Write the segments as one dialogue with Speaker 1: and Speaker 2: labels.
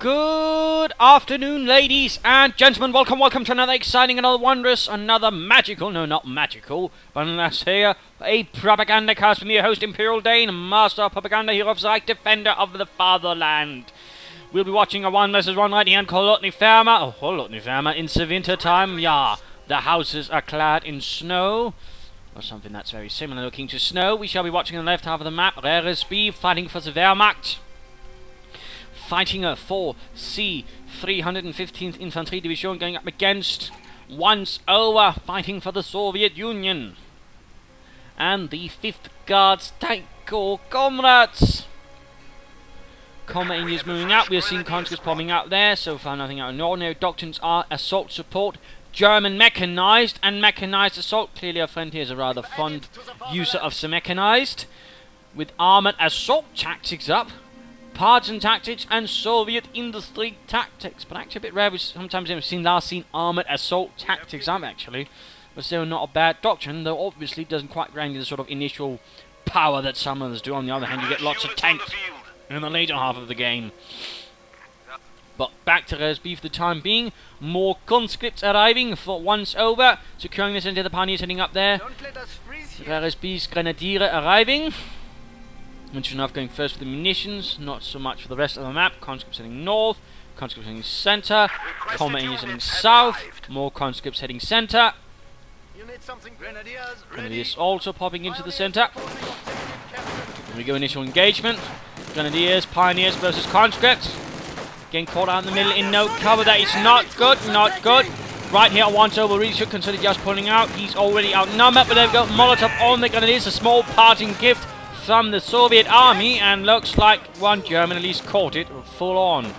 Speaker 1: Good afternoon, ladies and gentlemen. Welcome to another exciting, another wondrous, another magical, no, not magical, but let's hear a Propagandacast with me, your host, Imperial Dane, Master of Propaganda, Hero of Zeich, Defender of the Fatherland. We'll be watching a 1 vs 1 right-hand Holotny Farmer in the winter time. Yeah, the houses are clad in snow, or something that's very similar looking to snow. We shall be watching on the left half of the map, Raresb fighting for the Wehrmacht. Fighting for C 315th Infantry Division, going up against once over, fighting for the Soviet Union. And the 5th Guards Tank Corps comrades. Combat Indians moving out. We are seeing conscripts popping out there. So far nothing out of the ordinary. Doctrines are assault support, German mechanized, and mechanized assault. Clearly our friend here is a rather fond user of some mechanized. With armored assault tactics up. Partisan tactics and Soviet industry tactics, but actually a bit rare. We sometimes have seen armored assault tactics up actually, but still not a bad doctrine, though obviously doesn't quite grant you the sort of initial power that some others do. On the other hand, you get lots of tanks in the later half of the game. But back to Raresb for the time being. More conscripts arriving for once over, securing this into the pioneers heading up there. Raresb's Grenadier arriving. Mention enough going first for the munitions, not so much for the rest of the map. Conscripts heading north, conscripts heading centre, combat units heading south, more conscripts heading centre. Grenadiers also popping into the centre. Here we go, initial engagement. Grenadiers, pioneers versus conscripts. Getting caught out in the middle in no cover. That is not good, not good. Right here, once over, really should consider just pulling out. He's already outnumbered, but there we go. Molotov on the Grenadiers, a small parting gift from the Soviet army, and looks like one German at least caught it full on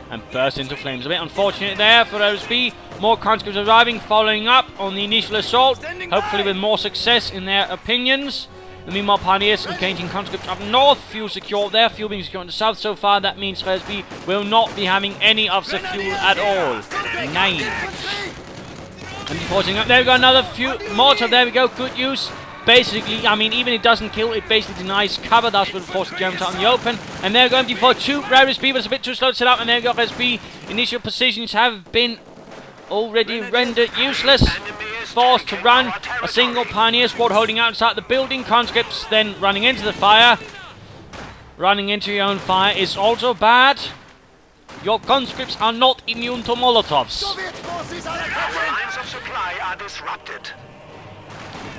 Speaker 1: and burst into flames. A bit unfortunate there for Raresb. More conscripts arriving, following up on the initial assault, hopefully with more success in their opinions. The meanwhile, pioneers engaging conscripts up north. Fuel secure there, fuel being secure in the south. So far that means Raresb will not be having any of the fuel at all. 9. And forcing up, there we go, another fuel mortar, there we go, good use. Basically, I mean, even if it doesn't kill, it basically denies cover. That's what forces the Germans out in the open. And they're going for 2. Raresb was a bit too slow to set up. And there we go, Raresb. Initial positions have been already rendered useless. Forced to run. A single pioneer squad holding outside the building. Conscripts then running into the fire. Running into your own fire is also bad. Your conscripts are not immune to Molotovs.
Speaker 2: Soviet forces are attacking. Lines of supply are disrupted.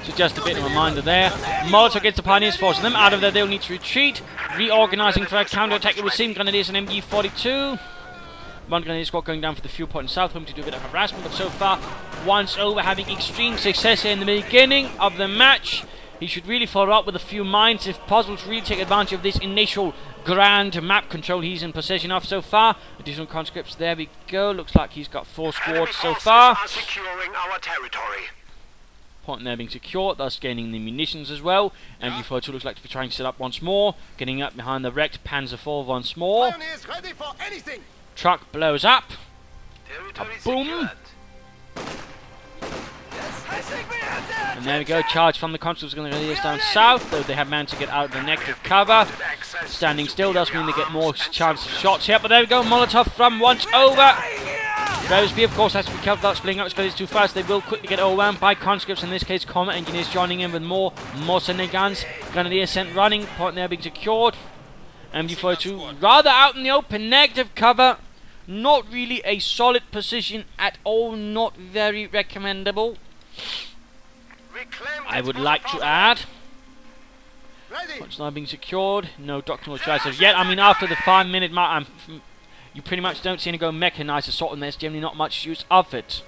Speaker 1: So just a bit of a reminder there. Molotov gets the pioneers, forcing them out of there. They'll need to retreat. Reorganizing for a counter-attack. It will seem Grenadiers and MG42. One Grenadier squad going down for the fuel point in south, home to do a bit of harassment. But so far, once over, having extreme success here in the beginning of the match. He should really follow up with a few mines, if possible, to really take advantage of this initial grand map control he's in possession of so far. Additional conscripts, there we go. Looks like he's got 4 squads so far.
Speaker 2: Are securing our territory.
Speaker 1: Point there being secure, thus gaining the munitions as well. MG42 looks like to be trying to set up once more. Getting up behind the wrecked Panzer IV once more.
Speaker 2: Ready for anything.
Speaker 1: Truck blows up.
Speaker 2: Territory
Speaker 1: A boom.
Speaker 2: secured.
Speaker 1: And there we go, charge from the conscripts going to Grenadiers down south, though they have managed to get out of the negative cover. Standing still does mean they get more chance of shots here, but there we go, Molotov from once over. Raresb, of course, has to be careful without splitting up Grenadiers too fast. They will quickly get overwhelmed by conscripts, in this case combat engineers joining in with more Mosinee guns. Grenadiers sent running, point there being secured. MG42 rather out in the open, negative cover. Not really a solid position at all, not very recommendable. I would like to add. Points now being secured, no doctrinal choice as yet. I mean, after the 5-minute mark, you pretty much don't see any go mechanized assault, and there's generally not much use of it,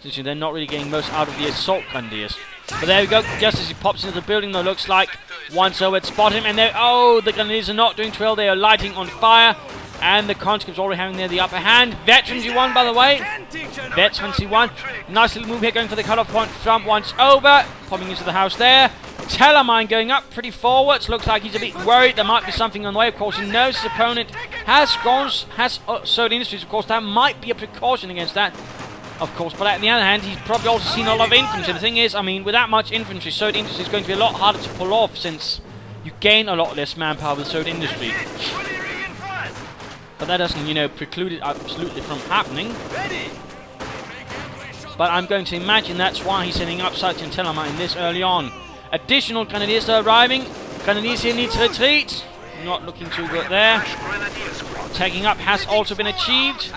Speaker 1: since they're not really getting most out of the assault Grenadiers. But there we go, just as he pops into the building, though, looks like once over, spot him, and there, oh, the Grenadiers are not doing too well. They are lighting on fire, and the conscripts already having there the upper hand. Veterans you won, by the way. Veterans you won. Nice little move here, going for the cutoff point from once over, popping into the house there. Telemine going up pretty forwards. Looks like he's a bit worried there might be something on the way. Of course, he knows his opponent has Soviet Industries. Of course, that might be a precaution against that. Of course, but on the other hand, he's probably also seen a lot of infantry. The thing is, I mean, with that much infantry, Soviet Industries is going to be a lot harder to pull off, since you gain a lot less manpower with Soviet Industry. But that doesn't, you know, preclude it absolutely from happening. But I'm going to imagine that's why he's sending up such intelligence this early on. Additional Grenadiers are arriving. Grenadiers here need to retreat. Not looking too good there. Taking up has also been achieved.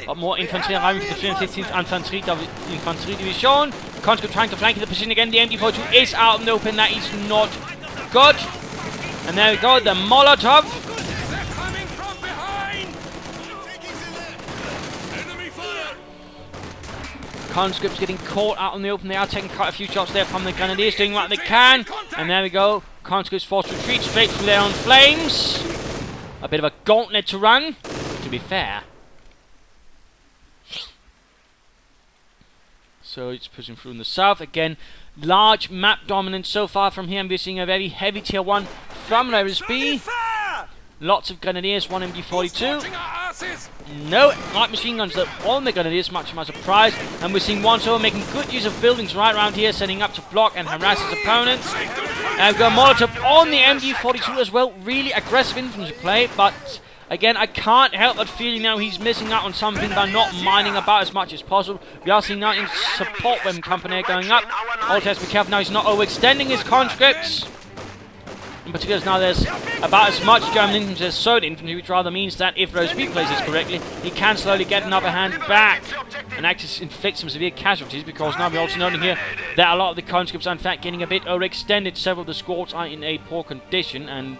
Speaker 1: But more infantry arriving for the 15th Infanterie Division. Conscript trying to flank the position again. The MD42 is out in the open. That is not good. And there we go. The Molotov. Conscripts getting caught out in the open. They are taking quite a few shots there from the Grenadiers, doing what they can. And there we go. Conscripts forced to retreat straight through their own flames. A bit of a gauntlet to run, to be fair. So it's pushing through in the south. Again, large map dominance so far from here. And we're seeing a very heavy tier 1 from Raresb. Lots of Grenadiers, 1 MD42. No light machine guns though on the Grenadiers, much to my surprise. And we're seeing one so making good use of buildings right around here, setting up to block and harass his opponents. And we've got Molotov on the MD42 as well. Really aggressive infantry play, but again, I can't help but feeling now he's missing out on something by not mining about as much as possible. We are seeing now in support weapon company going up. Also has to be careful now he's not overextending his conscripts. In particular, now there's about as much German infantry as Soviet infantry, which rather means that if Raresb plays this correctly, he can slowly get an upper hand back and actually inflict some severe casualties, because now we're also noting here that a lot of the conscripts are in fact getting a bit overextended. Several of the squads are in a poor condition, and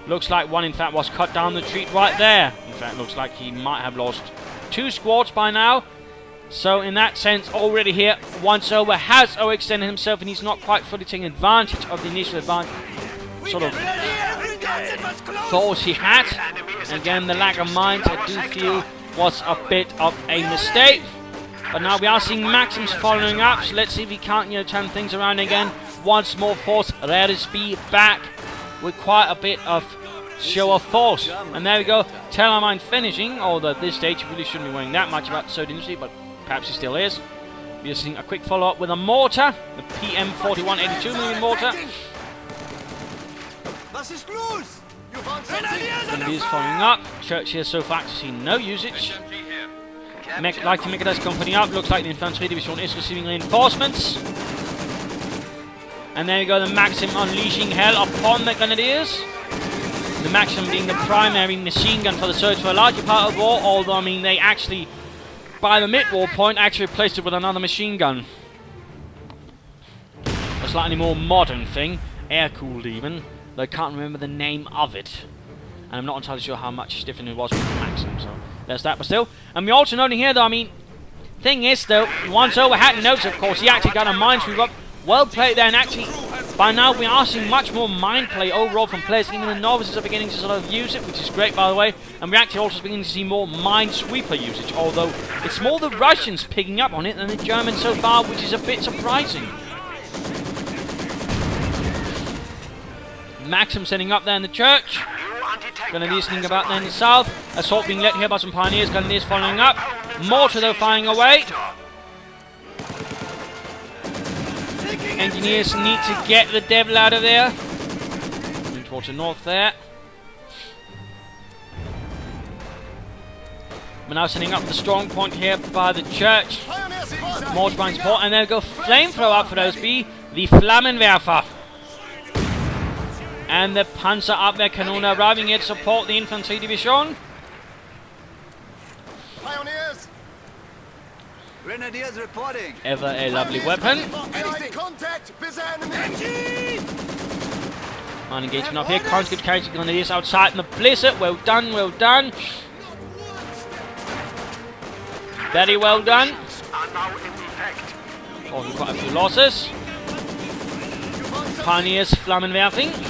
Speaker 1: looks like one in fact was cut down the retreat right there. In fact, looks like he might have lost 2 squads by now. So in that sense, already here, once over has overextended himself, and he's not quite fully taking advantage of the initial advantage sort of thought he had. Again, the lack of mines, I do feel, was a bit of a mistake. But now we are seeing Maxims following up, so let's see if he can't, you know, turn things around again. Once more, force Raresb back with quite a bit of show of force. And there we go, Tellermine finishing, although at this stage he really shouldn't be worrying that much about Soviet industry, but perhaps he still is. We are seeing a quick follow-up with a mortar, the PM41 82mm mortar. Grenadiers following up. Church here so far to see no usage. Like to make this company up. Looks like the Infanterie Division is receiving reinforcements. And there you go, the Maxim unleashing hell upon the Grenadiers. The Maxim being the primary machine gun for the search for a larger part of war, although I mean they actually, by the mid-war point, actually replaced it with another machine gun. A slightly more modern thing, air-cooled even. Though I can't remember the name of it. And I'm not entirely sure how much different it was from the Maxim, so there's that, but still. And we're also noting here, though, I mean, thing is, though, once over hadn't noticed, of course, he actually got a mine sweep up. Well played there, and actually, by now we are seeing much more mine play overall from players. Even the novices are beginning to sort of use it, which is great, by the way. And we're actually also beginning to see more mine sweeper usage, although it's more the Russians picking up on it than the Germans so far, which is a bit surprising. Maxim setting up there in the church. Grenadiers sneaking about there in the south. Assault being led here by some pioneers. Grenadiers following up. Mortar though firing away. Engineers need to get the devil out of there. Moving towards the north there. We're now setting up the strong point here by the church. Mortar behind support. And there we go. Flamethrower up for Raresb. The Flammenwerfer. And the Panzer Abwehrkanone arriving here to support the Infanterie Division.
Speaker 2: Pioneers! Grenadiers reporting.
Speaker 1: Ever a lovely weapon. One engagement up here. Conscript carries the Grenadiers outside in the blizzard. Well done, well done. Very well done. Causing quite a few losses. Pioneers Flammenwerfing.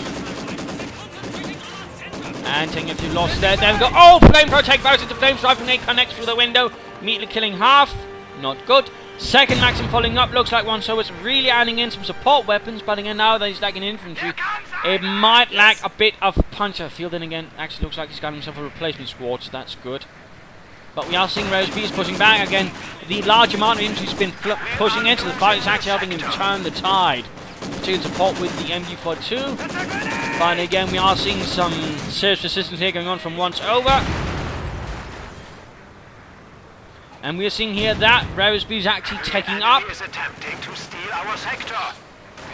Speaker 1: And taking a few losses there. There we go. Oh, flamethrower take both into flames. Rifle grenade connects through the window. Immediately killing half. Not good. Second Maxim following up. Looks like one so it's really adding in some support weapons. But again, now that he's lacking infantry, it might lack a bit of punch. I feel then again, actually looks like he's got himself a replacement squad. So that's good. But we are seeing Raresb is pushing back. Again, the large amount of infantry has been pushing into the fight. Is actually helping him turn the tide. Particular support with the MD42. But again, we are seeing some serious resistance here going on from once over. And we're seeing here that Raresb is actually taking up.
Speaker 2: Is attempting to steal our sector.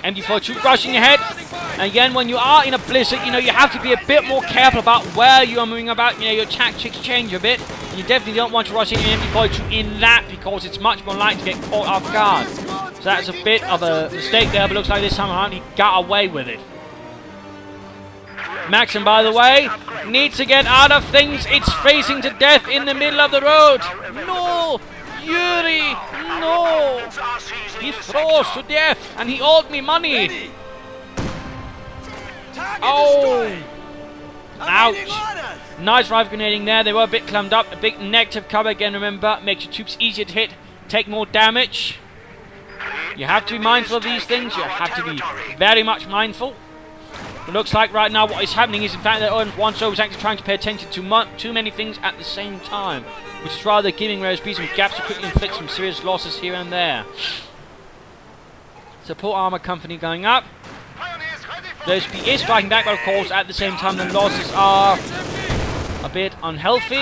Speaker 1: MD4 troops rushing ahead. And again, when you are in a blizzard, you know, you have to be a bit more careful about where you are moving about. You know, your tactics change a bit. You definitely don't want to rush in your MD4 troop in that, because it's much more likely to get caught off guard. So that's a bit of a mistake there, but looks like this time around he got away with it. Maxim, by the way, needs to get out of things. It's facing to death in the middle of the road. No! Yuri! No! He froze to death, and he owed me money. Oh! Ouch! Nice rifle grenading there. They were a bit clumped up. A big negative cover again, remember. Makes your troops easier to hit. Take more damage. You have to be mindful of these things. You have to be very much mindful. It looks like right now what is happening is in fact that one show is actually trying to pay attention to too many things at the same time, which is rather giving Raresb some gaps to quickly inflict some serious losses here and there. Support armor company going up. Raresb is striking back, but of course at the same time the losses are a bit unhealthy.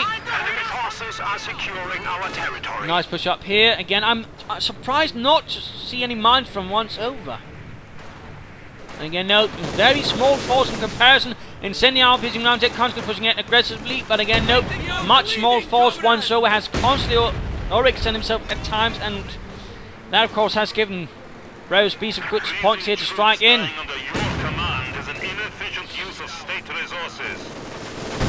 Speaker 2: Are securing our territory.
Speaker 1: Nice push up here. Again, I'm surprised not to see any mines from once over. And again, no, very small force in comparison. Incendiary pitching around it, constantly pushing it aggressively. But again, no, much small force. Once over has constantly overextended himself at times, and that of course has given Raresb some good points here to strike in.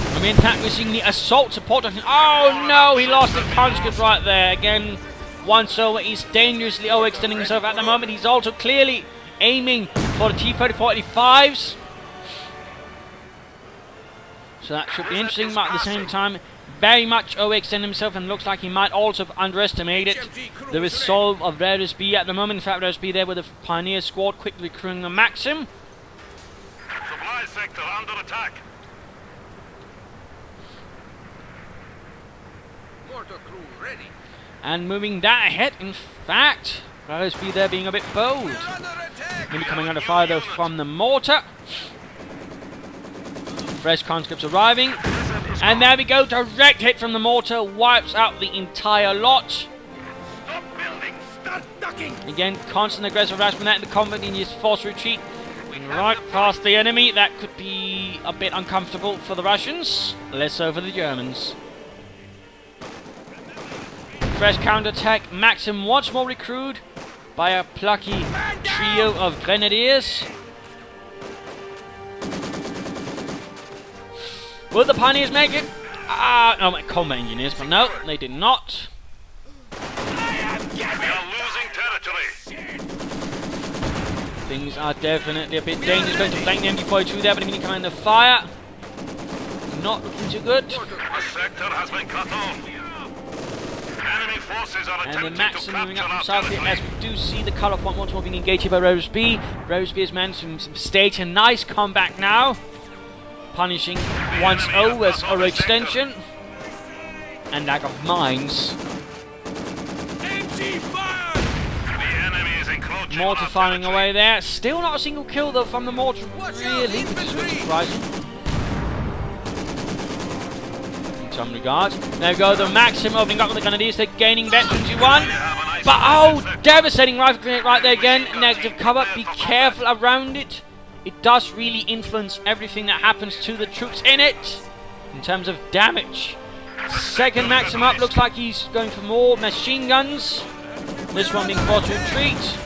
Speaker 1: I mean, in fact, we're seeing the assault support. Oh no, he lost the conscript right there. Again, once over, he's dangerously overextending himself at the moment. He's also clearly aiming for the T-34-85s. So that should be interesting, but at the same time, very much overextend himself, and looks like he might also have underestimated the resolve of Raresb at the moment. In fact, Raresb there with the Pioneer Squad quickly recruiting a Maxim.
Speaker 2: Supply sector under attack.
Speaker 1: And moving that ahead, in fact, Raresb there being a bit bold. Maybe coming under fire though from the mortar. Fresh conscripts arriving. And there we go, direct hit from the mortar, wipes out the entire lot.
Speaker 2: Stop building, start ducking.
Speaker 1: Again, constant aggressive harassment at the combat in his forced retreat. Right past the enemy, that could be a bit uncomfortable for the Russians, less so for the Germans. Fresh counterattack. Maxim once more recruited by a plucky trio of grenadiers. Will the Pioneers make it? No, combat engineers, but no, they did not.
Speaker 2: We are losing territory.
Speaker 1: Things are definitely a bit dangerous. Going to flank the MD-42 there, but immediately coming under fire. Not looking too good.
Speaker 2: The sector has been cut off. Enemy forces are
Speaker 1: And the Maxim moving up from south here, as we do see the cut-off point once more being engaged here by Raresb. Raresb has managed to stage a nice comeback now, punishing once over's overextension and lack of mines. Mortar firing away there. Still not a single kill though from the mortar, really, which is a bit surprising. Some regard. There we go, the Maxim opening up with the grenadiers. They're gaining veterans, you won. But oh, devastating rifle grenade right there again. Negative cover. Be careful around it. It does really influence everything that happens to the troops in it in terms of damage. Second Maxim up. Looks like he's going for more machine guns. This one being forced to retreat.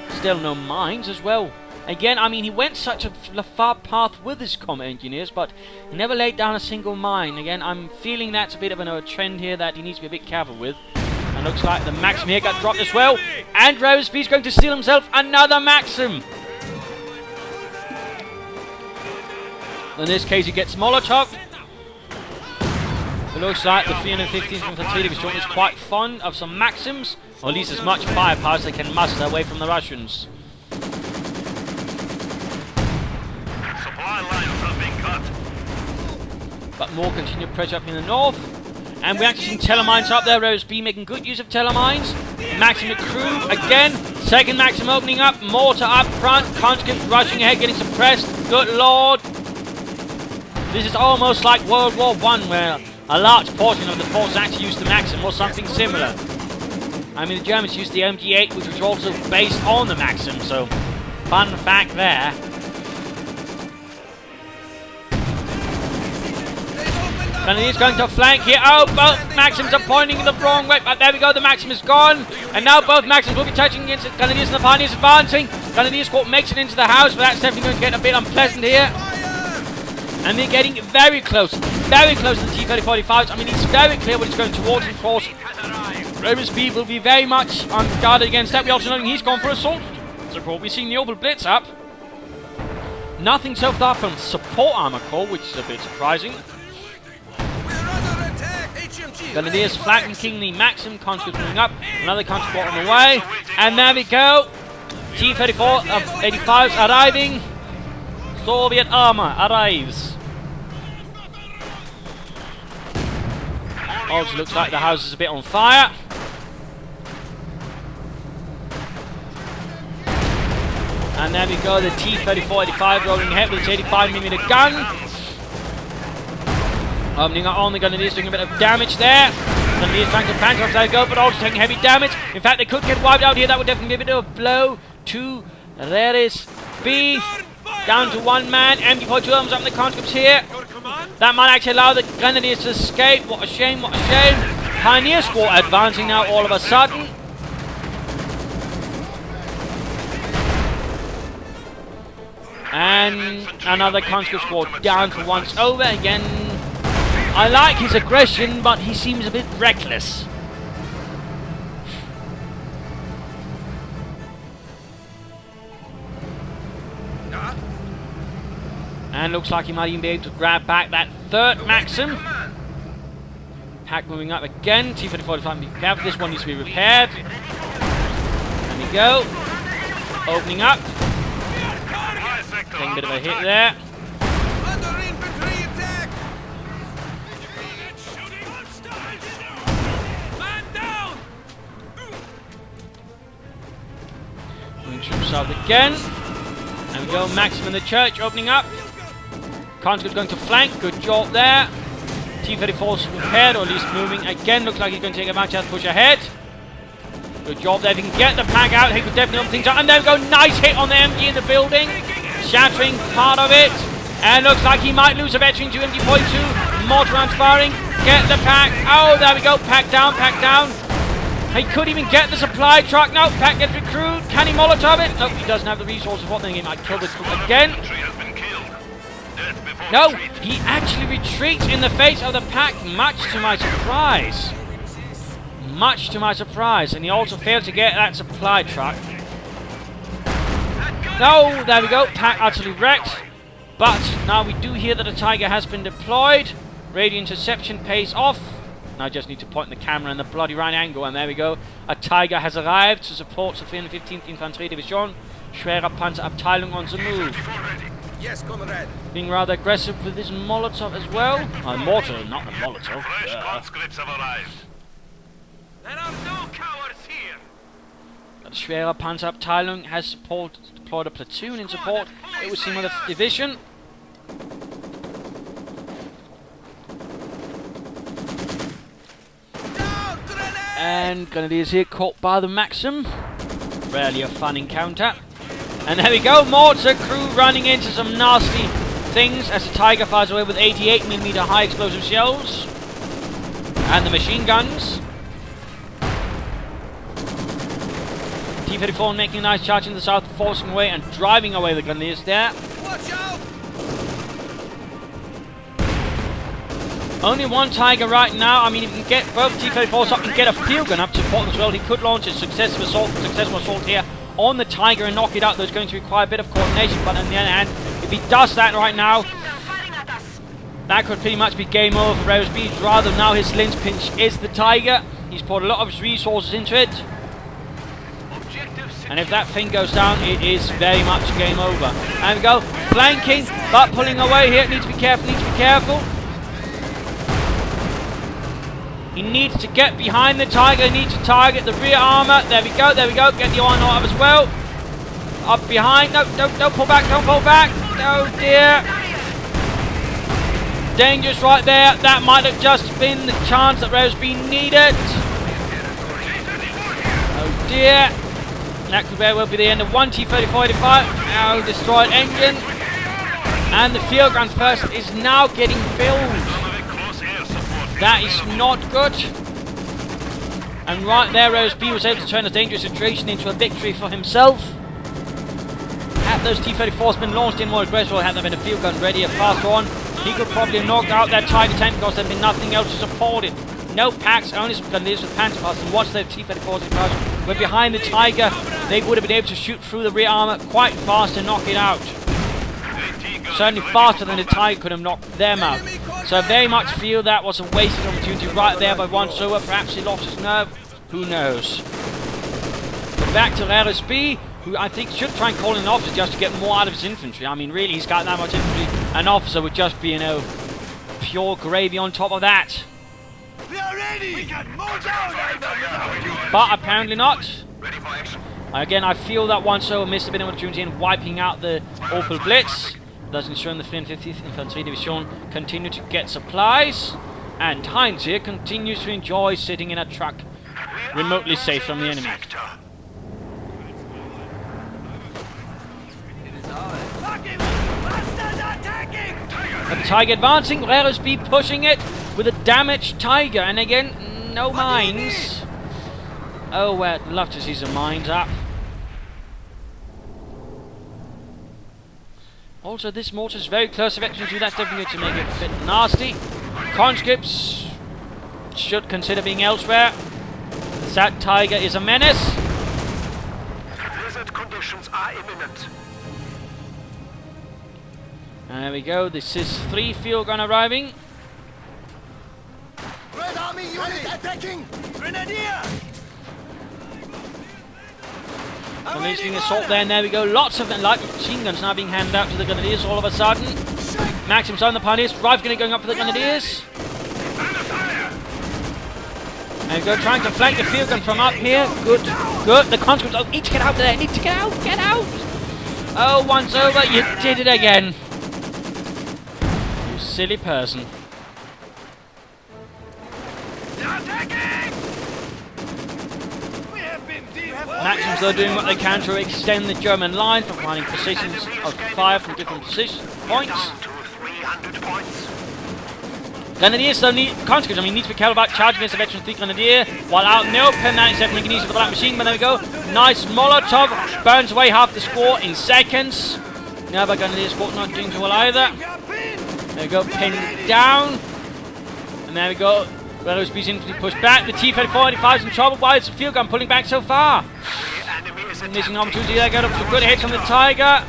Speaker 1: Still no mines as well. Again, I mean, he went such a far path with his combat engineers, but he never laid down a single mine. Again, I'm feeling that's a bit of a trend here that he needs to be a bit careful with. And looks like the Maxim here got dropped as well. And Raresb is going to steal himself another Maxim. In this case, he gets Molotov. It looks like the 315th Infantry Division is quite fond of some Maxims, or at least as much firepower as they can muster away from the Russians. But more continued pressure up in the north. And we're actually seeing telemines up there. Raresb making good use of telemines. Maxim crew again. Second Maxim opening up. Mortar up front. Conscripts rushing ahead, getting suppressed. Good lord. This is almost like World War I, where a large portion of the force actually used the Maxim or something similar. I mean, the Germans used the MG8, which was also based on the Maxim, so fun fact there. Grenadiers going to flank here. Oh, both Maxims are pointing in the wrong way. But there we go, the Maxim is gone. And now both Maxims will be touching against it. Grenadiers and the Pioneers advancing. Grenadiers squad makes it into the house, but that's definitely going to get a bit unpleasant here. And they're getting very close to the T-3045s. I mean, it's very clear what it's going towards, of course. Raresb will be very much on guard against that. We also know he's gone for assault support. We've seen the Opel Blitz up. Nothing so far from support armor core, which is a bit surprising. Grenadiers flanking the Maxim, conscripts moving up, another conscript on the way, and there we go. T-34-85s arriving. Soviet armor arrives. Also looks like the house is a bit on fire. And there we go, the T-34-85 rolling ahead with its 85mm gun. Opening up on the Grenadiers, doing a bit of damage there. Grenadiers trying to punch off, there they go, but also taking heavy damage. In fact, they could get wiped out here. That would definitely be a bit of a blow to Raresb. Down to one man. MG42 arms up in the conscripts here. That might actually allow the Grenadiers to escape. What a shame, what a shame. Pioneer squad advancing now all of a sudden. And another conscript squad down for once over. Again, I like his aggression, but he seems a bit reckless. And looks like he might even be able to grab back that third Maxim. Pack moving up again. T-34-85, be careful. This one needs to be repaired. There we go. Opening up. Taking a bit of a hit there. Moving troops south again. There we go, Maxim in the church opening up. Conscript's going to flank, good job there. T-34's repaired, or at least moving again. Looks like he's going to take a match out to push ahead. Good job there, if he can get the pack out, he could definitely open things up. And there we go, nice hit on the MG in the building. Shattering part of it. And looks like he might lose a veteran to MG42. Mortar rounds firing, get the pack. Oh, there we go, pack down, pack down. He could even get the supply truck. No, pack gets recruited. Can he Molotov it? Nope, he doesn't have the resources. What then? He might kill this again. No, he actually retreats in the face of the pack, much to my surprise. Much to my surprise. And he also failed to get that supply truck. No, there we go. Pack utterly wrecked. But now we do hear that a Tiger has been deployed. Radio interception pays off. Now I just need to point the camera in the bloody right angle, and there we go. A Tiger has arrived to support the 415th Infanteriedivision. Schwere Panzerabteilung on the move.
Speaker 2: Yes, comrade.
Speaker 1: Being rather aggressive with his Molotov as well. Mortar, not the Molotov.
Speaker 2: Fresh conscripts have arrived. There are no cowards here.
Speaker 1: The Schwere Panzerabteilung has deployed a platoon in support. It was seen with a division. And Grenadiers here caught by the Maxim. Rarely a fun encounter. And there we go, mortar crew running into some nasty things as the Tiger fires away with 88mm high explosive shells. And the machine guns. T-34 making a nice charge in the south, forcing away and driving away the Grenadiers there.
Speaker 2: Watch out!
Speaker 1: Only one Tiger right now. I mean, if you can get both T-34s up and get a field gun up to support them as well, he could launch a successful assault here on the Tiger and knock it out. There's going to require a bit of coordination, but on the other hand, if he does that right now, that could pretty much be game over for Raresb. Rather now his linchpin is the Tiger. He's poured a lot of his resources into it. And if that thing goes down, it is very much game over. And we go, flanking, but pulling away here. Needs to be careful, needs to be careful. He needs to get behind the Tiger, he needs to target the rear armor. There we go, get the iron out as well. Up behind, no, don't pull back, don't pull back. Oh dear. dangerous right there. That might have just been the chance that Raresb needed. Oh dear. That could very well be the end of one T-34-85. Now destroyed engine. And the field gun first is now getting filled. That is not good. And right there, Raresb was able to turn a dangerous situation into a victory for himself. Had those T-34s been launched in more aggressively, had there been a field gun ready, a faster one, he could probably have knocked out that Tiger tank because there'd been nothing else to support it. No packs, only some grenadiers with panzer parts. And watch their T-34s in charge. When behind the Tiger, they would have been able to shoot through the rear armor quite fast and knock it out. Certainly faster than the Tiger could have knocked them out. So I very much feel that was a wasted opportunity right there by one Soa. Perhaps he lost his nerve. Who knows? But back to Raresb, who I think should try and call in an officer just to get more out of his infantry. I mean, really, he's got that much infantry. An officer would just be, you know, pure gravy on top of that.
Speaker 3: We are ready! We can move down!
Speaker 1: But apparently not.
Speaker 2: Ready for action.
Speaker 1: Again, I feel that one Soa missed a bit of an opportunity in wiping out the Opel Blitz, thus ensuring the 54th Infantry Division continue to get supplies. And Heinz here continues to enjoy sitting in a truck remotely safe from the enemy. But the Tiger advancing, Raresb pushing it with a damaged Tiger, and again, no mines. Oh, I'd love to see some mines up. Also, this mortar is very close to Veteran 2, that's definitely going to make it a bit nasty. Conscripts should consider being elsewhere. That Tiger is a menace.
Speaker 2: Blizzard conditions are imminent.
Speaker 1: And there we go, this is 3 field gun arriving.
Speaker 3: Red Army unit attacking! Grenadier!
Speaker 1: Commencing assault there, and there we go. Lots of light machine guns now being handed out to the Grenadiers all of a sudden. Maxim's on the Pioneers. Rifle grenade going up for the Grenadiers. There we go, trying to flank the field gun from up here. Good, good. The conscripts, oh, need to get out there. Need to get out, get out. Oh, one's over. You did it again. You silly person. Maxims though doing what they can to extend the German line, providing positions of fire from different position points. Grenadiers though need conscripts. I mean, need to be careful about charging against the Veteran 3 Grenadier while out in the open. That is definitely easy for the light machine. But there we go. Nice Molotov burns away half the score in seconds. Now, but Grenadier squad not doing too well either. There we go, pinned down, and there we go. Raresb's infantry pushed back. The T-34-85 is in trouble. Why is the field gun pulling back so far? Missing opportunity there. Got some good hits on the Tiger.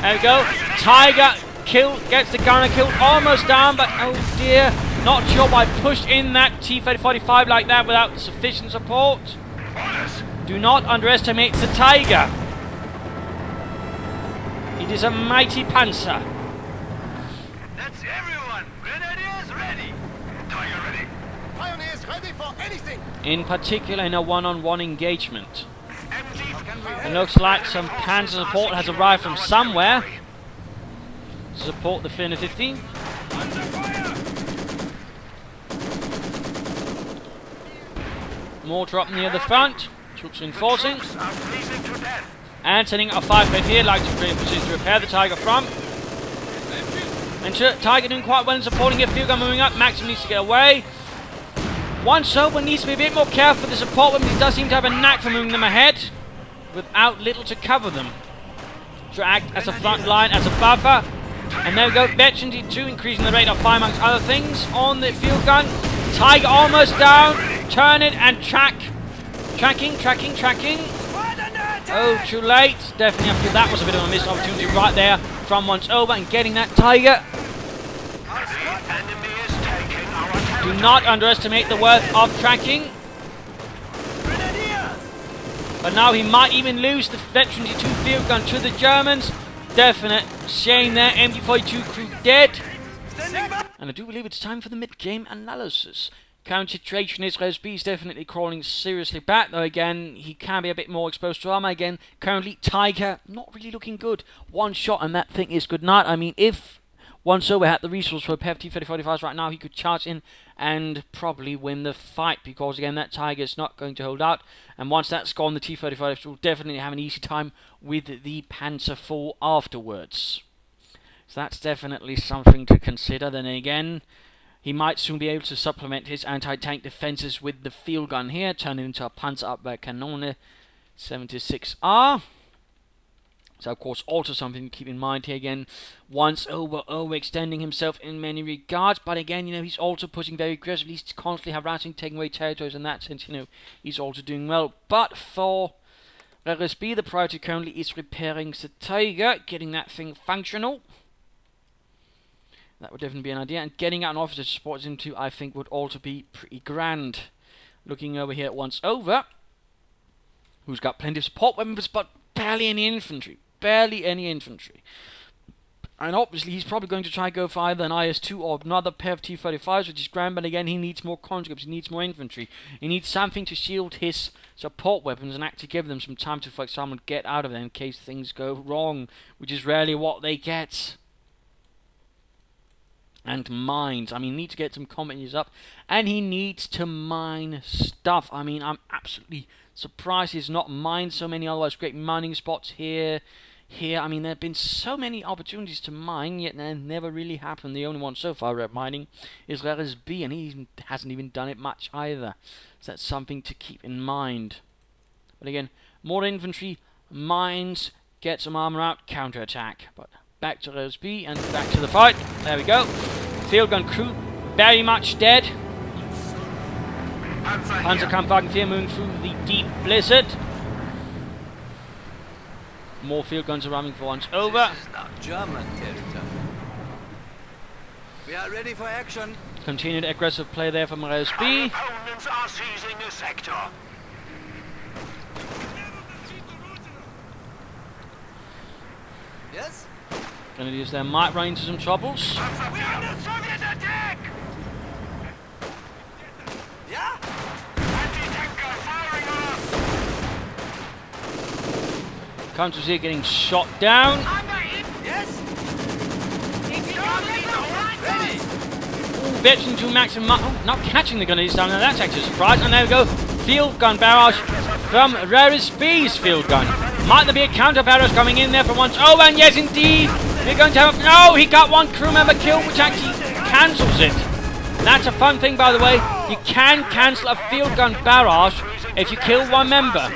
Speaker 1: There we go. Tiger killed, gets the gunner killed, almost down, but oh dear. Not sure why pushed in that T-34-85 like that without sufficient support. Do not underestimate the Tiger. It is a mighty panzer.
Speaker 3: That's everyone! Grenadiers ready!
Speaker 2: Tiger ready.
Speaker 3: Pioneers ready for anything!
Speaker 1: In particular in a one-on-one engagement. It looks like some panzer support has arrived from somewhere to support the 15th. Mortar up near the front. Troops reinforcing. And sending a 5-plate here, like to create position to repair the Tiger from. And Tiger doing quite well in supporting it. Field gun moving up. Maxim needs to get away. One Sober needs to be a bit more careful with the support weapon. He does seem to have a knack for moving them ahead without little to cover them. To act as a front line, as a buffer. And there we go. Veteran 2 increasing the rate of fire amongst other things on the field gun. Tiger almost down. Turn it and track. Tracking. Oh, too late. Definitely, I feel that was a bit of a missed opportunity right there from once over and getting that Tiger. Do not underestimate the worth of tracking. But now he might even lose the Veteran 2 field gun to the Germans. Definite shame there. MG42 crew dead. And I do believe it's time for the mid-game analysis. Current situation is Raresb is definitely crawling seriously back, though again, he can be a bit more exposed to armor. Again, currently, Tiger, not really looking good. One shot and that thing is good night. I mean, if once over had the resource for a pair of T-3045s right now, he could charge in and probably win the fight, because again, that Tiger's not going to hold out, and once that's gone, the T-35s will definitely have an easy time with the Panzer IV afterwards. So that's definitely something to consider. Then again, he might soon be able to supplement his anti-tank defenses with the field gun here, turn it into a Panzerabwehrkanone 76R. So of course also something to keep in mind here again, once overextending himself in many regards, but again, he's also pushing very aggressively, he's constantly harassing, taking away territories in that sense, he's also doing well. But for Raresb, the priority currently is repairing the Tiger, getting that thing functional. That would definitely be an idea, and getting out an officer to support him too, I think, would also be pretty grand. Looking over here at once over, who's got plenty of support weapons, but barely any infantry. Barely any infantry. And obviously he's probably going to try to go for either an IS-2 or another pair of T-35s, which is grand, but again, he needs more conscripts, he needs more infantry. He needs something to shield his support weapons and actually give them some time to, for example, get out of there in case things go wrong, which is rarely what they get. And mines. I mean, he needs to get some combat units up, and he needs to mine stuff. I mean, I'm absolutely surprised he's not mined so many otherwise great mining spots here. I mean, there have been so many opportunities to mine, yet they never really happened. The only one so far at mining is Raresb, and he hasn't even done it much either. So that's something to keep in mind. But again, more infantry, mines, get some armor out, counterattack. But back to Raresb and back to the fight. There we go. Field gun crew very much dead. Panzerkampfwagen 4 moving through the deep blizzard. More field guns arriving for once over.
Speaker 3: This is now German territory. We are ready for action.
Speaker 1: Continued aggressive play there from Raresb.
Speaker 2: Our opponents are seizing the sector.
Speaker 3: Yes?
Speaker 1: Grenadiers there might run into some troubles.
Speaker 2: We are under Soviet attack!
Speaker 3: Yeah?
Speaker 2: Anti-tanker firing on us!
Speaker 1: Counters here getting shot down.
Speaker 3: Yes?
Speaker 2: Ready!
Speaker 1: Veteran to maximum. Not catching the Grenadiers down there. That's actually a surprise. And there we go. Field gun barrage from Raresb's field gun. Might there be a counter barrage coming in there for once? Oh, and yes, indeed. We're going to have. No, he got one crew member killed, which actually cancels it. That's a fun thing, by the way. You can cancel a field gun barrage if you kill one member.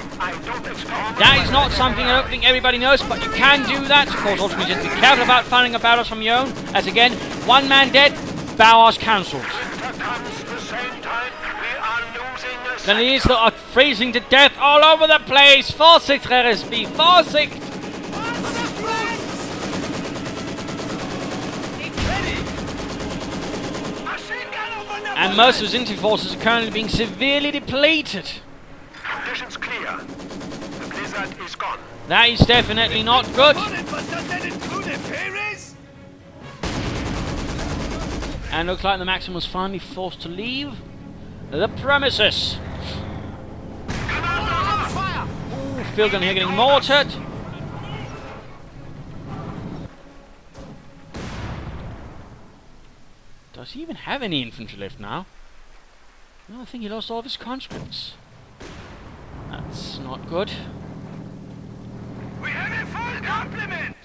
Speaker 1: That is not something I don't think everybody knows, but you can do that. Of course, also just be careful about firing a barrage from your own. As again, one man dead, barrage cancelled. Then it is that are freezing to death all over the place. Vorsicht, Raresb, Vorsicht! And most of his infantry forces are currently being severely depleted.
Speaker 2: Conditions clear. The blizzard is gone.
Speaker 1: That is definitely not good. And looks like the Maxim was finally forced to leave the premises. Ooh, field gun here getting mortared. Does he even have any infantry left now? No, I think he lost all of his conscripts. That's not good.
Speaker 2: We have a full complement!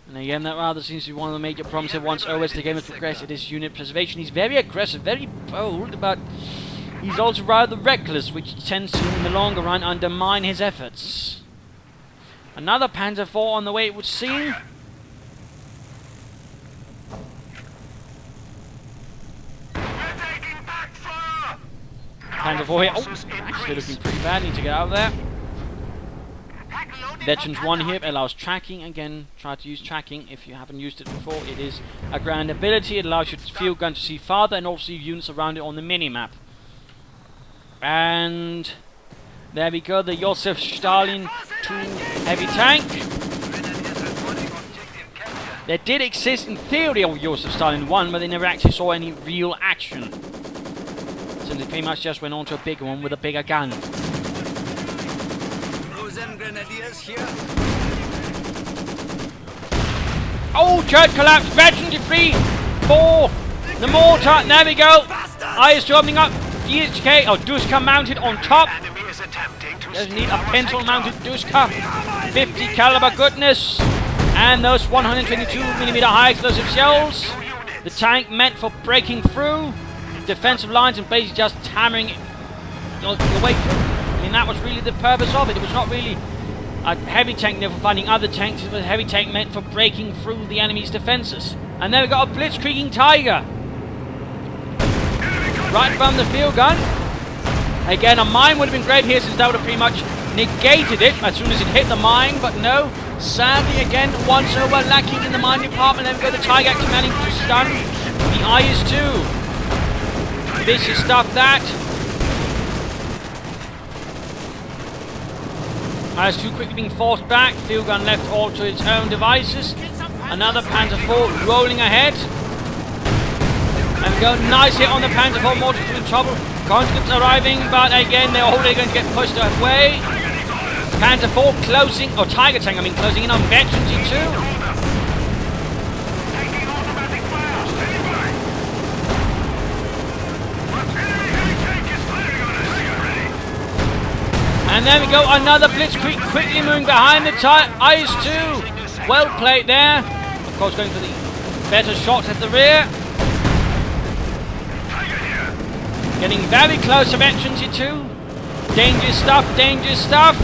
Speaker 1: And again, that rather seems to be one of the major problems here once as the game has progressed. It is unit preservation. He's very aggressive, very bold, but he's also rather reckless, which tends to, in the longer run, undermine his efforts. Another Panzer IV on the way, it would seem. Panzer IV here. Oh, actually looking pretty bad. Need to get out of there. Veterans 1 here allows tracking. Again, try to use tracking if you haven't used it before. It is a grand ability. It allows your field gun to see farther and also units around it on the mini-map. And there we go, the Josef Stalin 2 heavy tank. There did exist in theory of Josef Stalin 1, but they never actually saw any real action. Since it pretty much just went on to a bigger one with a bigger gun.
Speaker 3: Grenadiers here.
Speaker 1: Oh, church collapse. Veteran debris for the mortar. There we go. IS-2 opening up. DHK, or Duska mounted on top.
Speaker 2: Enemy is attempting to
Speaker 1: Doesn't
Speaker 2: steal
Speaker 1: need a
Speaker 2: our
Speaker 1: pencil
Speaker 2: sector.
Speaker 1: mounted Duska. 50 caliber goodness. And those 122mm high explosive shells. The tank meant for breaking through defensive lines and basically just hammering it your way through. I mean, that was really the purpose of it. It was not really a heavy tank there for finding other tanks. It was a heavy tank meant for breaking through the enemy's defenses. And then we got a blitzkrieging Tiger. Right from the field gun. Again, a mine would have been great here since that would have pretty much negated it as soon as it hit the mine, but no. Sadly, again, once over, lacking in the mine department. Then we go the Tiger actually managing to stun the IS-2. Vicious stuff that. IS-2 quickly being forced back. Field gun left all to its own devices. Another Panzer IV rolling ahead. And we go, nice hit on the Panzer IV, mortar in trouble. Conscripts arriving, but again, they're already going to get pushed away. Panzer IV closing, or Tiger tank, I mean, closing in on veterans too.
Speaker 2: Taking automatic fire. Steady by. Artillery heavy tank is firing on us. Ready.
Speaker 1: And then we go, another blitzkrieg quickly moving behind the IS-2. Well played there. Of course, going for the better shots at the rear. Getting very close to veterans too. Dangerous stuff, dangerous stuff.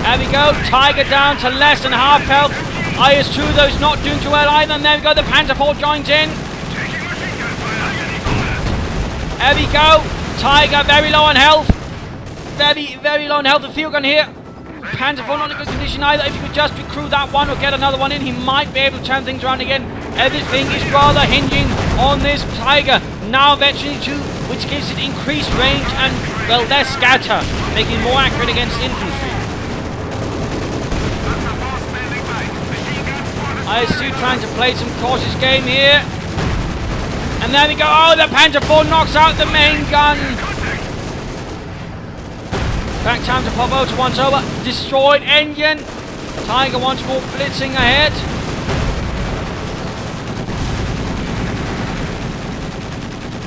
Speaker 1: There we go, Tiger down to less than half health. IS-2, though, is not doing too well either. And there we go, the Panzer IV joins in. There we go, Tiger very low on health. Very low on health. The field gun here. Panzer IV not in good condition either. If you could just recruit that one or get another one in, he might be able to turn things around again. Everything is rather hinging on this Tiger. Now veteran 2, which gives it increased range and, well, less scatter, making it more accurate against infantry. IS-2 trying to play some cautious game here. And there we go. Oh, the Panzer IV knocks out the main gun. Back time to pop over once over. Destroyed engine. Tiger once more blitzing ahead.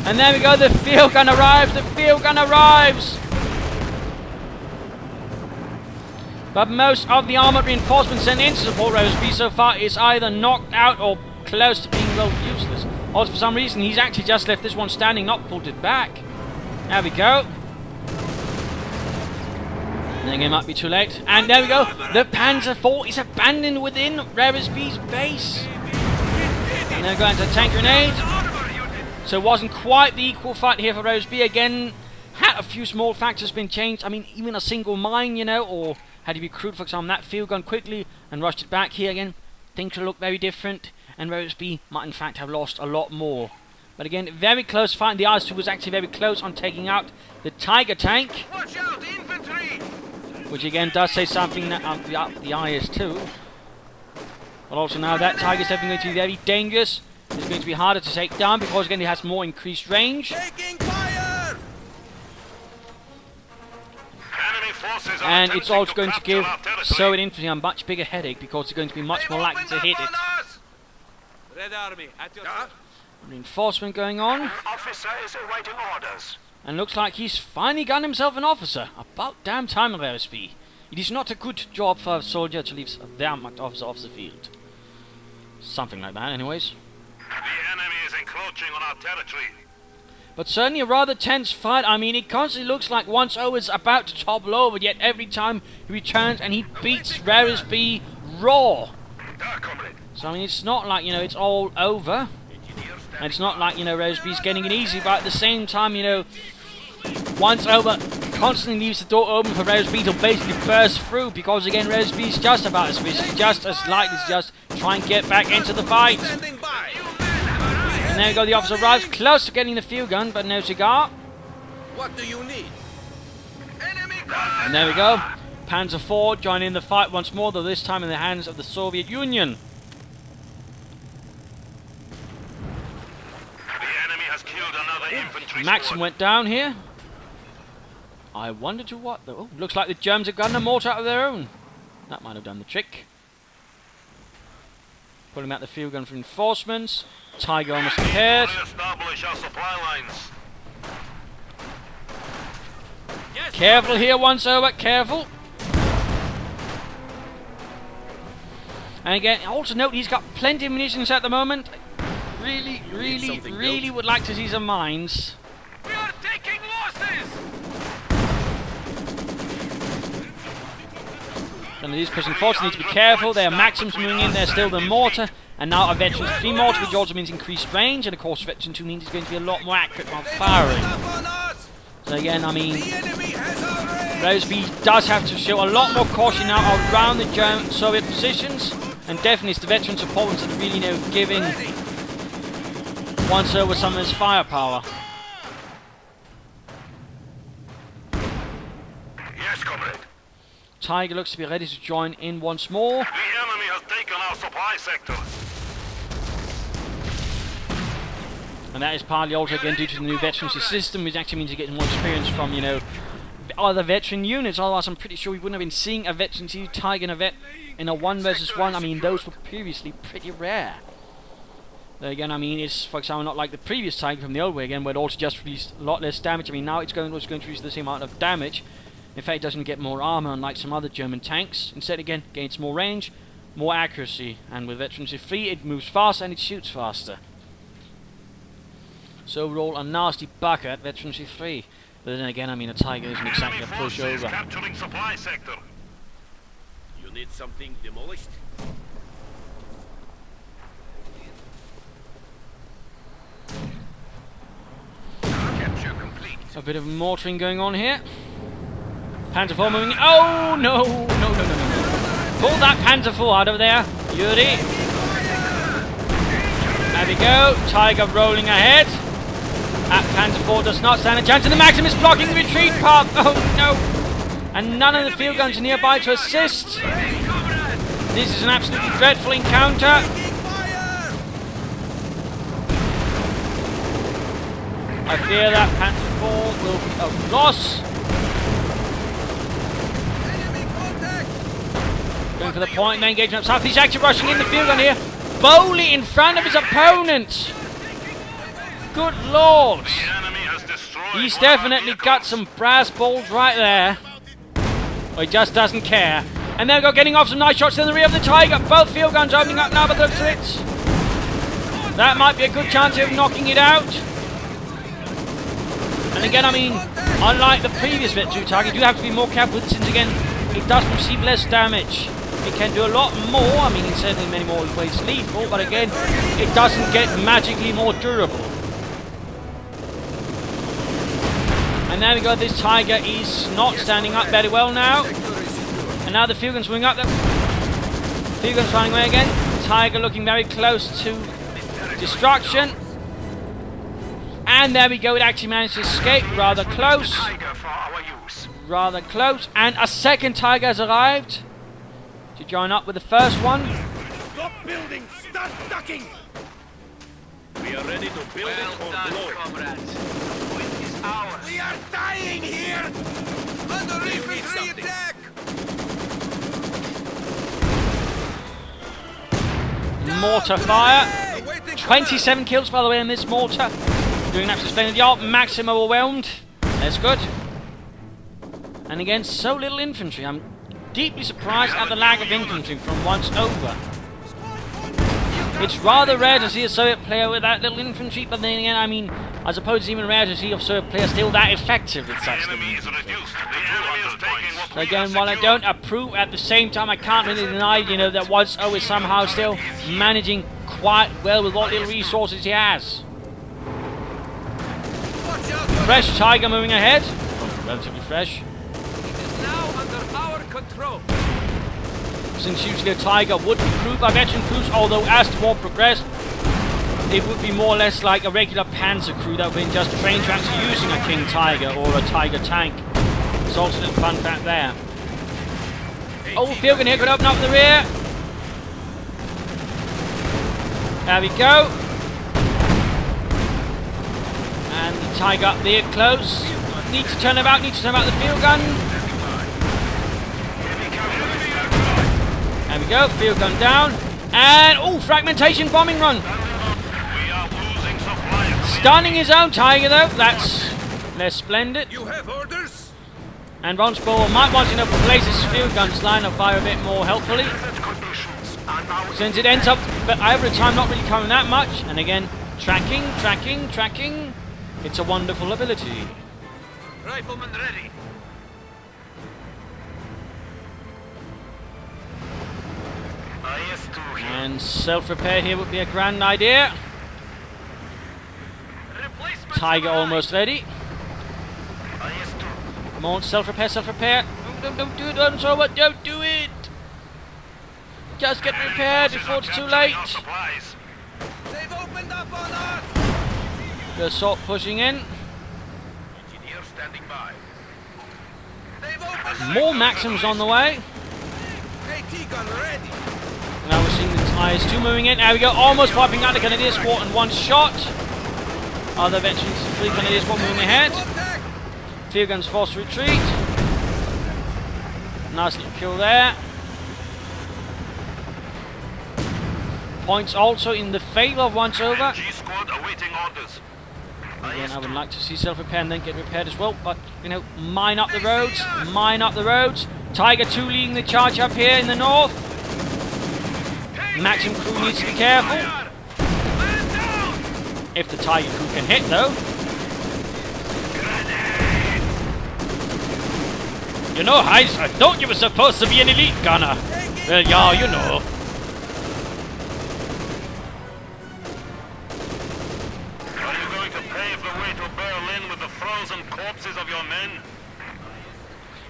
Speaker 1: And there we go. The field gun arrives. The field gun arrives. But most of the armoured reinforcements sent in to support Raresb so far is either knocked out or close to being well useless. Also, for some reason, he's actually just left this one standing, not pulled it back. There we go. I think it might be too late. And there we go. The Panzer IV is abandoned within Raresb's base. And they're going to tank grenade. So it wasn't quite the equal fight here for Raresb. Again, had a few small factors been changed. I mean, even a single mine, you know, or had you recruited, for example, that field gun quickly and rushed it back here again, things will look very different. And Raresb might, in fact, have lost a lot more. But again, very close fight. The IS-2 was actually very close on taking out the Tiger tank.
Speaker 2: Watch out, infantry!
Speaker 1: Which again does say something that the IS-2. But also now that Tiger is definitely going to be very dangerous. It's going to be harder to take down because again it has more increased range.
Speaker 3: Taking fire!
Speaker 2: Enemy forces are
Speaker 1: And it's
Speaker 2: attempting
Speaker 1: also going to
Speaker 2: capture
Speaker 1: give
Speaker 2: our territory.
Speaker 1: Soviet infantry a much bigger headache because they're going to be much more likely to hit it.
Speaker 3: Red Army, at your
Speaker 1: Reinforcement going on.
Speaker 2: Officer is awaiting orders.
Speaker 1: And looks like he's finally got himself an officer. About damn time, Raresb. It is not a good job for a soldier to leave a Wehrmacht officer off the field. Something like that, anyways.
Speaker 2: The enemy is encroaching on our territory.
Speaker 1: But certainly a rather tense fight. I mean, it constantly looks like once Owen's about to topple over, yet every time he returns and he beats Raresb raw. So, I mean, it's not like, you know, it's all over. And it's not like, you know, Raresb's getting it easy, but at the same time, you know, once over constantly leaves the door open for Raresb to basically burst through, because again, Raresb's just about as vicious, just as likely to just try and get back into the fight. And there we go, the officer arrives, close to getting the field gun, but no cigar.
Speaker 3: What do you need?
Speaker 1: And there we go, Panzer IV joining in the fight once more, though this time in the hands of the Soviet Union. Maxim went down here. I wonder to what though. Oh, looks like the Germans have gotten a mortar out of their own. That might have done the trick. Pulling out the field gun for reinforcements. Tiger almost repaired.
Speaker 2: Establish our supply lines.
Speaker 1: Careful here, once over, careful. And again, also note he's got plenty of munitions at the moment. Really would like to see some mines.
Speaker 3: We are taking losses!
Speaker 1: Some of these prison forces need to be careful. Their Maxims moving in, there's still the mortar. And now a Veteran 3 mortar, which also means increased range. And of course, Veteran 2 means it's going to be a lot more accurate while firing. So again, I mean, Raresb does have to show a lot more caution now around the German Soviet positions. And definitely it's the veteran supporters that are really, you know, giving once over some of his firepower.
Speaker 2: Yes, comrade.
Speaker 1: Tiger looks to be ready to join in once more.
Speaker 2: The enemy has taken our supply sector.
Speaker 1: And that is partly also again due to the new veterancy system, which actually means you're getting more experience from, you know, other veteran units. Otherwise, I'm pretty sure we wouldn't have been seeing a veterancy Tiger in a 1 versus 1. I mean, those were previously pretty rare. Though again, I mean, it's, for example, not like the previous Tiger from the old way again, where it also just released a lot less damage. I mean, now it's going to release the same amount of damage. In fact, it doesn't get more armor, unlike some other German tanks. Instead, again, gains more range, more accuracy. And with Veterancy 3, it moves faster and it shoots faster. So overall, a nasty bucket at Veterancy 3. But then again, I mean, a Tiger isn't exactly a pushover.
Speaker 2: Capturing supply sector.
Speaker 3: You need something demolished? Capture complete.
Speaker 1: A bit of mortaring going on here. Panzer IV moving. Oh no! Pull that Panzer IV out of there, Yuri. There we go. Tiger rolling ahead. That Panzer IV does not stand a chance, and the Maxim is blocking the retreat path. Oh no! And none of the field guns are nearby to assist. This is an absolutely dreadful encounter. I fear that Panzer IV will be a loss. Going for the point, main engagement up south. He's actually rushing in the field gun here. Bowley in front of his opponent. Good lord. He's definitely got some brass balls right there. Or he just doesn't care. And there we go, getting off some nice shots in the rear of the Tiger. Both field guns opening up now, but looks at it. That might be a good chance of knocking it out. And again, I mean, unlike the previous Vet 2 Tiger, you do have to be more careful with, since again, it does receive less damage. It can do a lot more. I mean, it's certainly in many more ways lethal, but again, it doesn't get magically more durable. And there we go, this Tiger is not standing up very well now. And now the field gun's moving up. The field gun's flying away again. Tiger looking very close to destruction. And there we go, it actually managed to escape rather close. Rather close. And a second Tiger has arrived to join up with the first one.
Speaker 3: Stop building! Start ducking! We are ready to build it or blow it. Comrades. The point is ours. We are dying here! Under infantry attack!
Speaker 1: Mortar fire. 27 kills, by the way, in this mortar. Doing an absolute splendid job. Maxim overwhelmed. That's good. And again, so little infantry. I'm deeply surprised at the lack of infantry from once over. It's rather rare to see a Soviet player with that little infantry, but then again, I mean, I suppose it's even rare to see a Soviet player still that effective with such little infantry. So again, while I don't approve, at the same time, I can't really deny, you know, that once over is somehow still managing quite well with what little resources he has. Fresh Tiger moving ahead. Relatively fresh.
Speaker 3: Now under our control.
Speaker 1: Since usually a Tiger would be crewed by veteran crews, although as the war progressed, it would be more or less like a regular panzer crew that would be just trained to actually using a King Tiger or a Tiger tank. It's also a little fun fact there. Oh, field gun here could open up the rear. There we go. And the Tiger up there close. Need to turn about the field gun. we go. Field gun down. And, oh, fragmentation bombing run.
Speaker 2: We are losing supply.
Speaker 1: Stunning his own Tiger, though. That's less splendid.
Speaker 3: You have orders?
Speaker 1: And Ronsborough might want to place his field guns line of fire a bit more helpfully, since it ends up, but over time, not really covering that much. And again, tracking. It's a wonderful ability.
Speaker 3: Rifleman ready.
Speaker 1: And self-repair here would be a grand idea. Tiger almost ready. Come on, self-repair. Don't do it, Unsober, don't do it! Just get repaired before it's too late.
Speaker 3: They've opened up on us.
Speaker 1: The assault pushing in.
Speaker 3: Engineer standing by. They've opened.
Speaker 1: More Maxims on the way.
Speaker 3: AT gun ready.
Speaker 1: Now we're seeing the IS-2 moving in. There we go, almost wiping out the Canadian squad in one shot. Other veterans, 3 Canadian squad moving ahead. Field guns forced retreat. Nice little kill there. Points also in the favour of once over.
Speaker 2: G-squad awaiting orders.
Speaker 1: Again, I would like to see self-repair and then get repaired as well, but, you know, mine up the roads. Tiger 2 leading the charge up here in the north. Maxim crew needs to be careful. If the Tiger crew can hit, though. You know, Heinz, I thought you were supposed to be an elite gunner. Well, yeah, you know.
Speaker 2: Are you going to pave the way to Berlin with the frozen corpses of your men?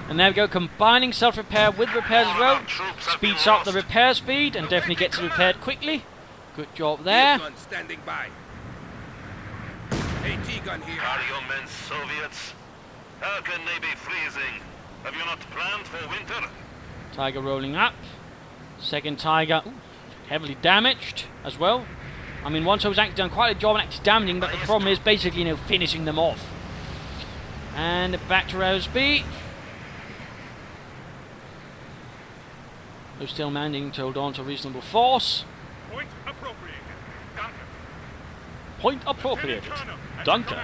Speaker 1: And there we go, combining self-repair with repairs as well. Speeds up the repair speed and definitely gets it repaired quickly. Good job there.
Speaker 3: Gun standing by. AT gun here.
Speaker 2: Are your men Soviets? How can they be freezing? Have you not planned for winter?
Speaker 1: Tiger rolling up. Second Tiger, heavily damaged as well. I mean, Onto has actually done quite a job on actually damaging, but the problem is basically, you know, finishing them off. And back to Raresb. Who's still managing to hold on to reasonable force.
Speaker 2: Point appropriated. Dunker.
Speaker 1: Point appropriated. Dunker.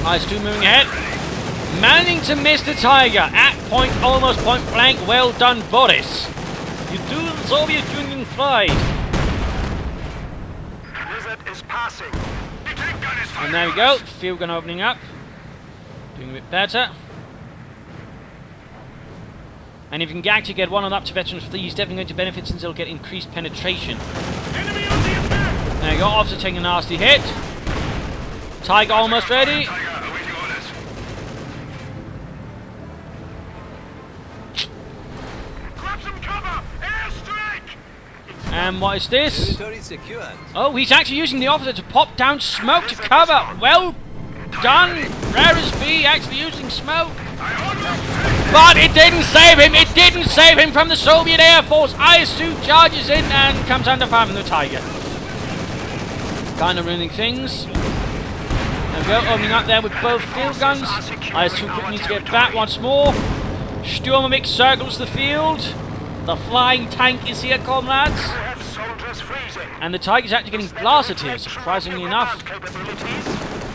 Speaker 1: IS-2 moving ahead. Managing to miss the Tiger at point, almost point blank. Well done, Boris. You do the Soviet Union pride.
Speaker 2: Blizzard is passing. The tank gun is firing.
Speaker 1: And there we go. Field gun opening up. Doing a bit better. And if you can actually get one on up to veterans 3, he's definitely going to benefit since he'll get increased penetration.
Speaker 2: Enemy on the attack.
Speaker 1: There you go. Officer taking a nasty hit. Tiger almost ready.
Speaker 2: Tiger, awaiting orders. Grab some cover. Airstrike.
Speaker 1: And what is this?
Speaker 3: Territory secured.
Speaker 1: Oh, he's actually using the officer to pop down smoke to cover. Well done. Raresb actually using smoke. But it didn't save him. It didn't save him from the Soviet Air Force. IS-2 charges in and comes under fire from the Tiger. Kind of ruining things. There we go, opening up there with both field guns. IS-2 quickly needs to get back once more. Sturmovik circles the field. The flying tank is here, comrades. And the Tiger's actually getting blasted here, surprisingly enough.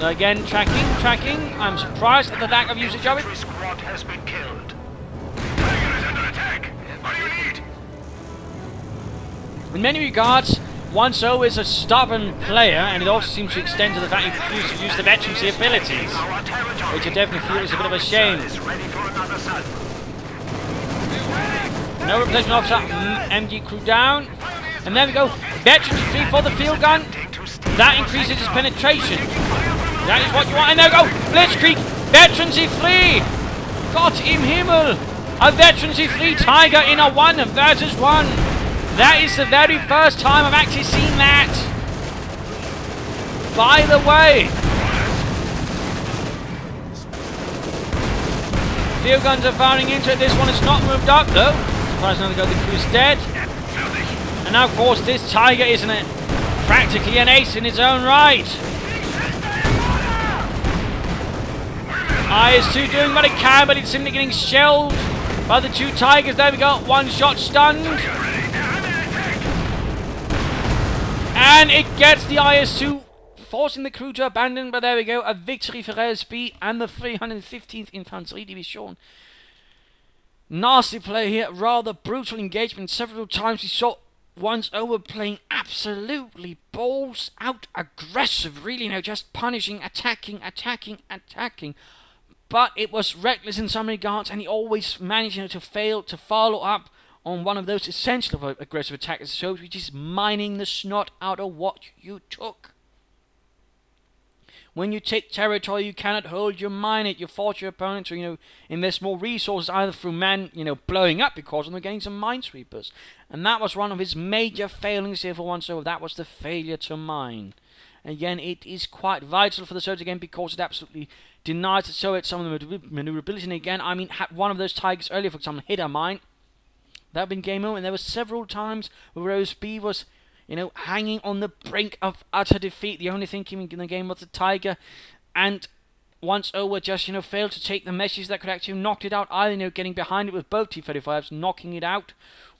Speaker 1: Again, tracking. I'm surprised at the lack of usage of it.
Speaker 2: Squad has been killed. Tiger is under attack. What do you need?
Speaker 1: In many regards, Onso is a stubborn player, and it also seems to extend to the fact he refuses to use the veterancy abilities, which I definitely feel is a bit of a shame. No replacement officer, MG crew down. And there we go, veterancy 3 for the field gun. That increases his penetration. That is what you want. And there we go, Blitzkrieg, veterancy 3. Gott im Himmel. A veterancy 3 Tiger in a 1 versus 1. That is the very first time I've actually seen that. By the way, field guns are firing into it. This one is not moved up though. Surprisingly, the crew is dead. And now, of course, this Tiger isn't it? Practically an ace in its own right. IS-2 doing what it can, but it's simply getting shelled by the two Tigers. There we go, one shot stunned. And it gets the IS-2, forcing the crew to abandon, but there we go, a victory for Raresb and the 315th Infanterie Division. Nasty play here, rather brutal engagement. Several times we saw once over playing absolutely balls out aggressive, really, you know, just punishing, attacking. But it was reckless in some regards, and he always managed, you know, to fail to follow up on one of those essential aggressive attacks, so which is mining the snot out of what you took. When you take territory you cannot hold, you mine it. You force your opponent to, you know, invest more resources either through men, you know, blowing up because of them getting some minesweepers. And that was one of his major failings here for once over. That was the failure to mine. Again, it is quite vital for the Soviets again because it absolutely denies the Soviets some of the maneuverability. And again, I mean, had one of those Tigers earlier, for example, hit a mine, that would have been game over. And there were several times where Raresb was, you know, hanging on the brink of utter defeat. The only thing keeping in the game was the Tiger. And once over, just, you know, failed to take the messages that could actually knocked it out. Either, you know, getting behind it with both T-35s, knocking it out,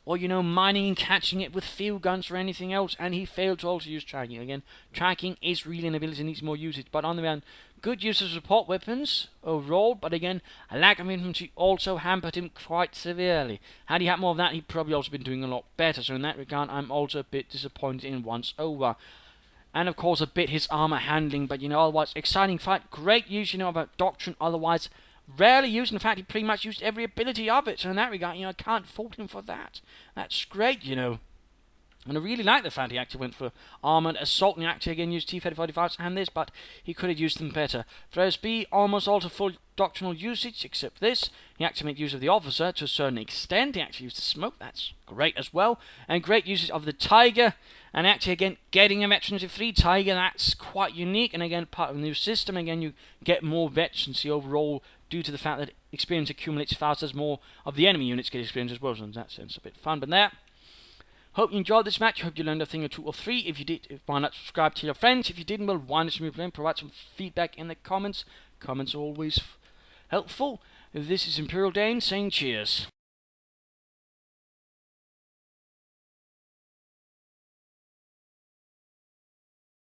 Speaker 1: or, you know, mining and catching it with field guns or anything else. And he failed to also use tracking. Again, tracking is really an ability that needs more usage. But on the other hand, good use of support weapons overall, but again, a lack of infantry also hampered him quite severely. Had he had more of that, he'd probably also been doing a lot better. So in that regard, I'm also a bit disappointed in once over. And of course, a bit his armor handling, but, you know, otherwise, exciting fight. Great use, you know, about doctrine, otherwise rarely used. In fact, he pretty much used every ability of it. So in that regard, you know, I can't fault him for that. That's great, you know. And I really like the fact he actually went for armoured assault, and he actually again used T-35s and this, but he could have used them better. For Raresb, almost all to full doctrinal usage, except this. He actually made use of the officer to a certain extent. He actually used the smoke, that's great as well. And great usage of the Tiger, and actually again, getting a veteran to 3 Tiger, that's quite unique. And again, part of the new system, again, you get more veterans overall, due to the fact that experience accumulates faster as more of the enemy units get experience as well. So in that sense, a bit fun, but there. Hope you enjoyed this match. Hope you learned a thing or two or three. If you did, why not subscribe to your friends? If you didn't, well, why not move in? Provide some feedback in the comments. Comments are always helpful. This is Imperial Dane saying cheers.